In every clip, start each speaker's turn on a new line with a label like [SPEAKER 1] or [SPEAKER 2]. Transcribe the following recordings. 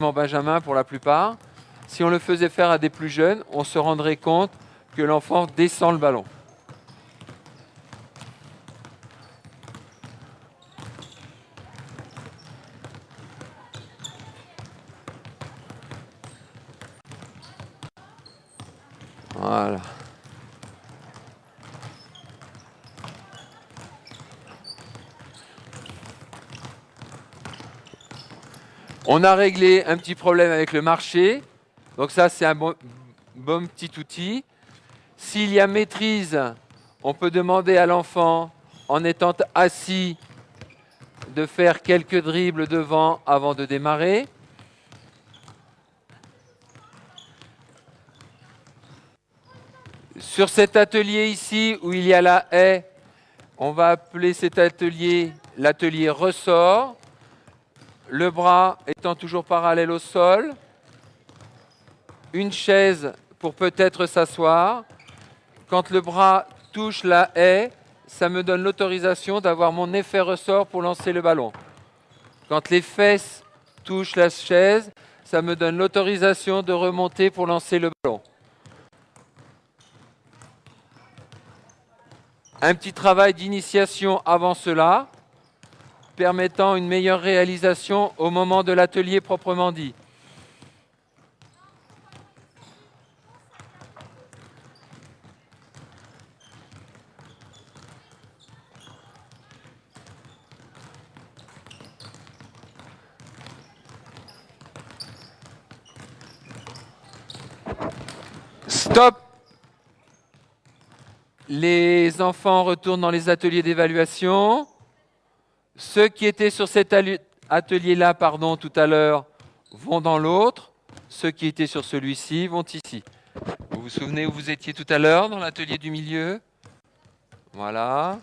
[SPEAKER 1] Benjamin pour la plupart. Si on le faisait faire à des plus jeunes, on se rendrait compte que l'enfant descend le ballon. Voilà. On a réglé un petit problème avec le marché. Donc ça, c'est un bon petit outil. S'il y a maîtrise, on peut demander à l'enfant, en étant assis, de faire quelques dribbles devant avant de démarrer. Sur cet atelier ici, où il y a la haie, on va appeler cet atelier l'atelier ressort. Le bras étant toujours parallèle au sol. Une chaise pour peut-être s'asseoir. Quand le bras touche la haie, ça me donne l'autorisation d'avoir mon effet ressort pour lancer le ballon. Quand les fesses touchent la chaise, ça me donne l'autorisation de remonter pour lancer le ballon. Un petit travail d'initiation avant cela, permettant une meilleure réalisation au moment de l'atelier proprement dit. Stop! Les enfants retournent dans les ateliers d'évaluation. Ceux qui étaient sur cet atelier-là, tout à l'heure, vont dans l'autre. Ceux qui étaient sur celui-ci vont ici. Vous vous souvenez où vous étiez tout à l'heure, dans l'atelier du milieu? Voilà.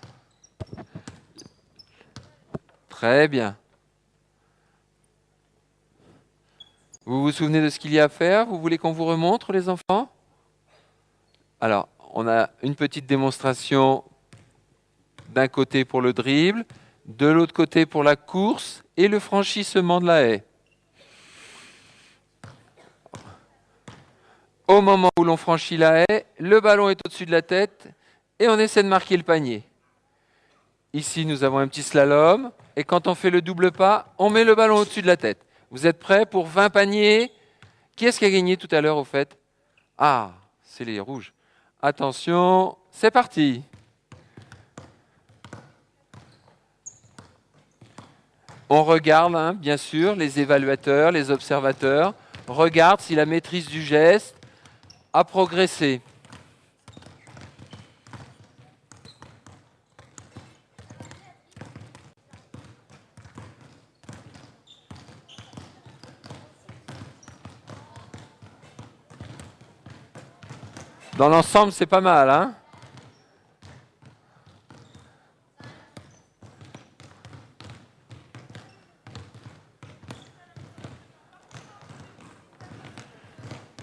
[SPEAKER 1] Très bien. Vous vous souvenez de ce qu'il y a à faire? Vous voulez qu'on vous remontre, les enfants? Alors, on a une petite démonstration d'un côté pour le dribble, de l'autre côté pour la course et le franchissement de la haie. Au moment où l'on franchit la haie, le ballon est au-dessus de la tête et on essaie de marquer le panier. Ici, nous avons un petit slalom et quand on fait le double pas, on met le ballon au-dessus de la tête. Vous êtes prêts pour 20 paniers? Qui est-ce qui a gagné tout à l'heure au fait? Ah, c'est les rouges. Attention, c'est parti. On regarde, bien sûr, les évaluateurs, les observateurs, regardent si la maîtrise du geste a progressé. Dans l'ensemble, c'est pas mal, hein?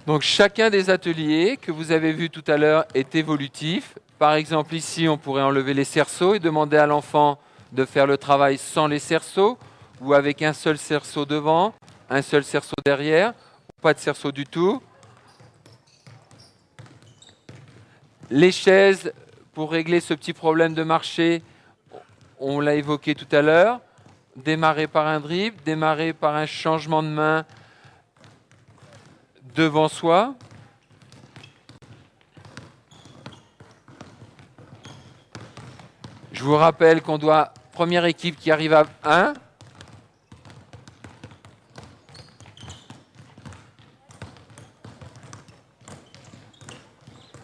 [SPEAKER 1] Donc chacun des ateliers que vous avez vus tout à l'heure est évolutif. Par exemple, ici, on pourrait enlever les cerceaux et demander à l'enfant de faire le travail sans les cerceaux ou avec un seul cerceau devant, un seul cerceau derrière, ou pas de cerceau du tout. Les chaises, pour régler ce petit problème de marché, on l'a évoqué tout à l'heure. Démarrer par un dribble, démarrer par un changement de main devant soi. Je vous rappelle qu'on doit, première équipe qui arrive à 1.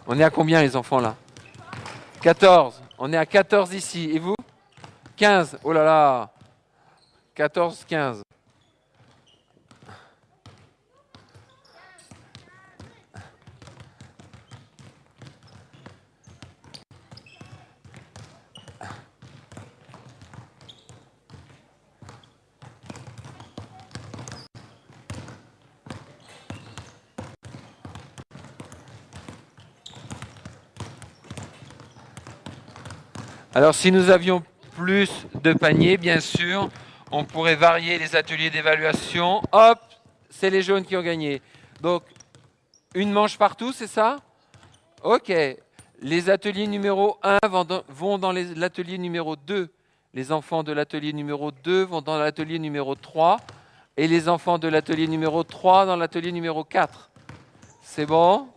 [SPEAKER 1] On est à combien les enfants là? 14. On est à 14 ici. Et vous? 15. Oh là là. 14, 15. Alors si nous avions plus de paniers, bien sûr, on pourrait varier les ateliers d'évaluation. Hop, C'est les jaunes qui ont gagné. Donc, une manche partout, c'est ça? Ok. Les ateliers numéro 1 vont dans l'atelier numéro 2. Les enfants de l'atelier numéro 2 vont dans l'atelier numéro 3. Et les enfants de l'atelier numéro 3 dans l'atelier numéro 4. C'est bon?